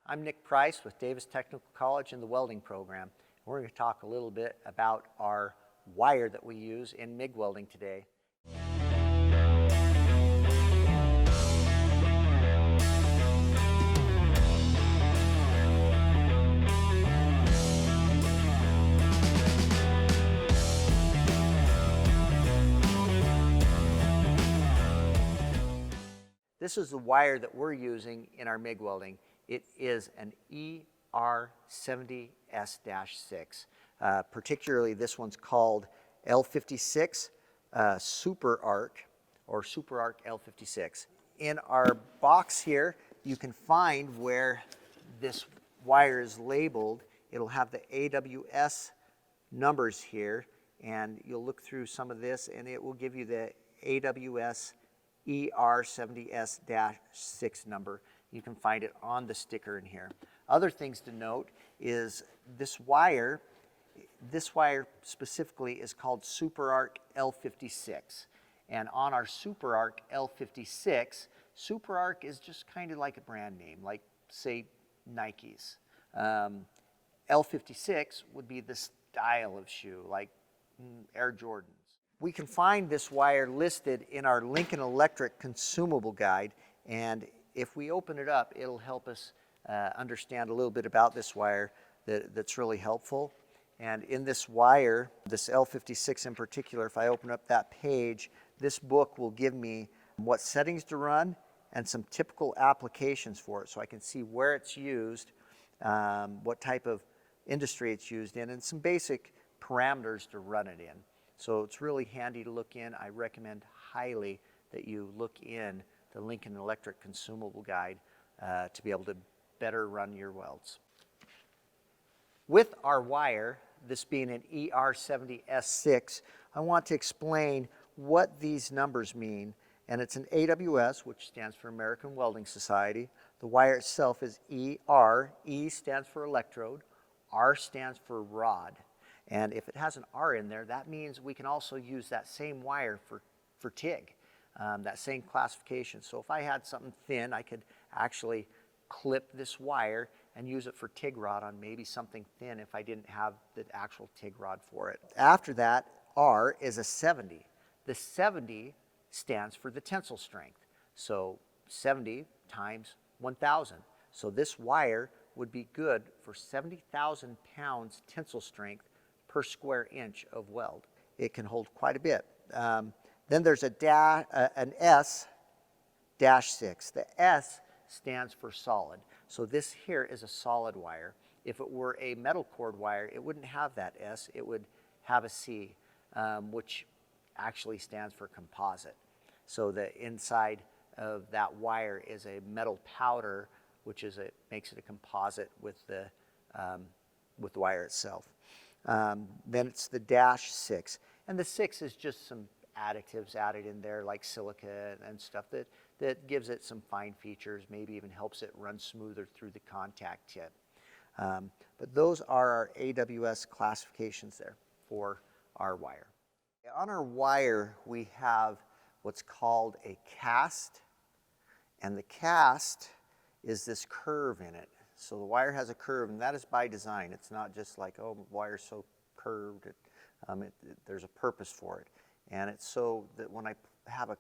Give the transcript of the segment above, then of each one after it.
I'm Nick Price with Davis Technical College in the welding program. We're going to talk a little bit about our wire that we use in MIG welding today. This is the wire that we're using in our MIG welding. It is an ER70S-6. Particularly this one's called L56 Super Arc or Super Arc L56. In our box here, you can find where this wire is labeled. It'll have the AWS numbers here, and you'll look through some of this and it will give you the AWS ER70S-6 number. You can find it on the sticker in here. Other things to note is this wire specifically is called Super Arc L56. And on our Super Arc L56, Super Arc is just kind of like a brand name, like say Nike's. L56 would be the style of shoe, like Air Jordans. We can find this wire listed in our Lincoln Electric consumable guide, and if we open it up, it'll help us understand a little bit about this wire that's really helpful. And in this wire, this L56 in particular, if I open up that page, this book will give me what settings to run and some typical applications for it, so I can see where it's used, what type of industry it's used in, and some basic parameters to run it in. So it's really handy to look in. I recommend highly that you look in the Lincoln Electric consumable guide to be able to better run your welds. With our wire, this being an ER70S-6, I want to explain what these numbers mean. And it's an AWS, which stands for American Welding Society. The wire itself is ER. E stands for electrode. R stands for rod. And if it has an R in there, that means we can also use that same wire for TIG, that same classification. So if I had something thin, I could actually clip this wire and use it for TIG rod on maybe something thin if I didn't have the actual TIG rod for it. After that, R is a 70. The 70 stands for the tensile strength. So 70 times 1,000. So this wire would be good for 70,000 pounds tensile strength per square inch of weld. It can hold quite a bit. Then there's an S-6. The S stands for solid. So this here is a solid wire. If it were a metal cord wire, it wouldn't have that S, it would have a C, which actually stands for composite. So the inside of that wire is a metal powder, which makes it a composite with the wire itself. Then it's the -6. And the 6 is just some additives added in there like silica and stuff that gives it some fine features, maybe even helps it run smoother through the contact tip. But those are our AWS classifications there for our wire. On our wire, we have what's called a cast, and the cast is this curve in it. So the wire has a curve, and that is by design. It's not just like, oh, the wire's so curved. There's a purpose for it. And it's so that when I have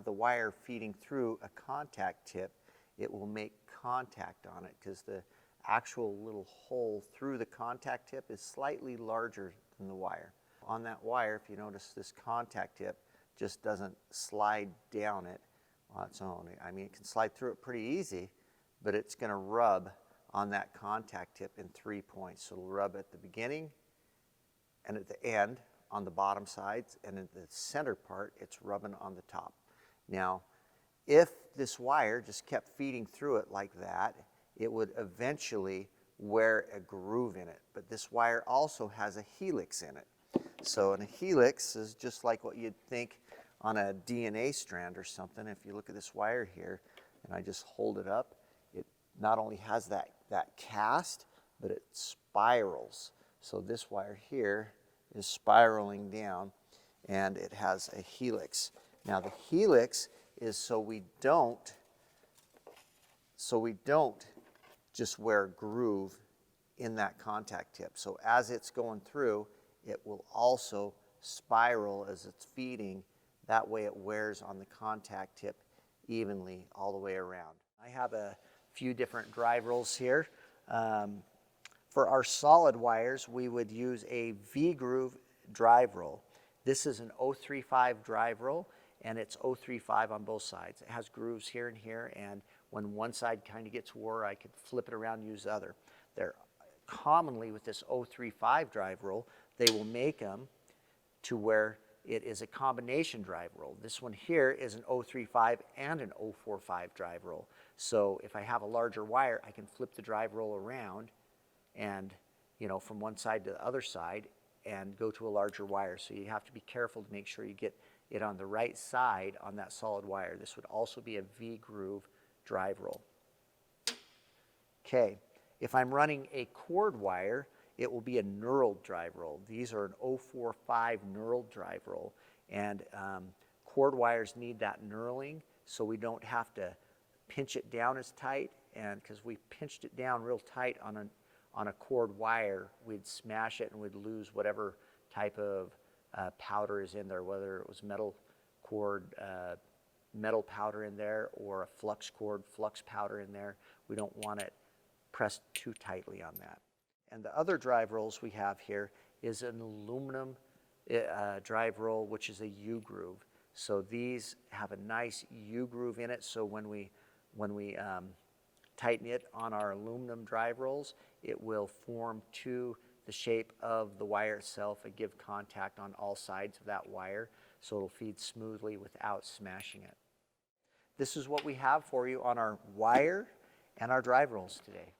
the wire feeding through a contact tip, it will make contact on it because the actual little hole through the contact tip is slightly larger than the wire. On that wire, if you notice, this contact tip just doesn't slide down it on its own. I mean, it can slide through it pretty easy, but it's going to rub on that contact tip in 3 points. So it'll rub at the beginning and at the end on the bottom sides, and in the center part, it's rubbing on the top. Now, if this wire just kept feeding through it like that, it would eventually wear a groove in it. But this wire also has a helix in it. So a helix is just like what you'd think on a DNA strand or something. If you look at this wire here, and I just hold it up, it not only has that cast, but it spirals. So this wire here is spiraling down, and it has a helix. Now the helix is so we don't just wear a groove in that contact tip. So as it's going through, it will also spiral as it's feeding. That way it wears on the contact tip evenly all the way around. I have a few different drive rolls here. For our solid wires, we would use a V-groove drive roll. This is an 035 drive roll, and it's 035 on both sides. It has grooves here and here, and when one side kind of gets wore, I could flip it around and use the other. They're commonly with this 035 drive roll, they will make them to where it is a combination drive roll. This one here is an 035 and an 045 drive roll. So if I have a larger wire, I can flip the drive roll around and, you know, from one side to the other side and go to a larger wire. So you have to be careful to make sure you get it on the right side on that solid wire. This would also be a V-groove drive roll. Okay, if I'm running a cord wire, it will be a knurled drive roll. These are an 045 knurled drive roll, and cord wires need that knurling so we don't have to pinch it down as tight, and because we pinched it down real tight on a cord wire, we'd smash it and we'd lose whatever type of powder is in there, whether it was metal cord, metal powder in there, or a flux cord, flux powder in there. We don't want it pressed too tightly on that. And the other drive rolls we have here is an aluminum drive roll, which is a U-groove. So these have a nice U-groove in it, so when we tighten it on our aluminum drive rolls, it will form to the shape of the wire itself and give contact on all sides of that wire, so it'll feed smoothly without smashing it. This is what we have for you on our wire and our drive rolls today.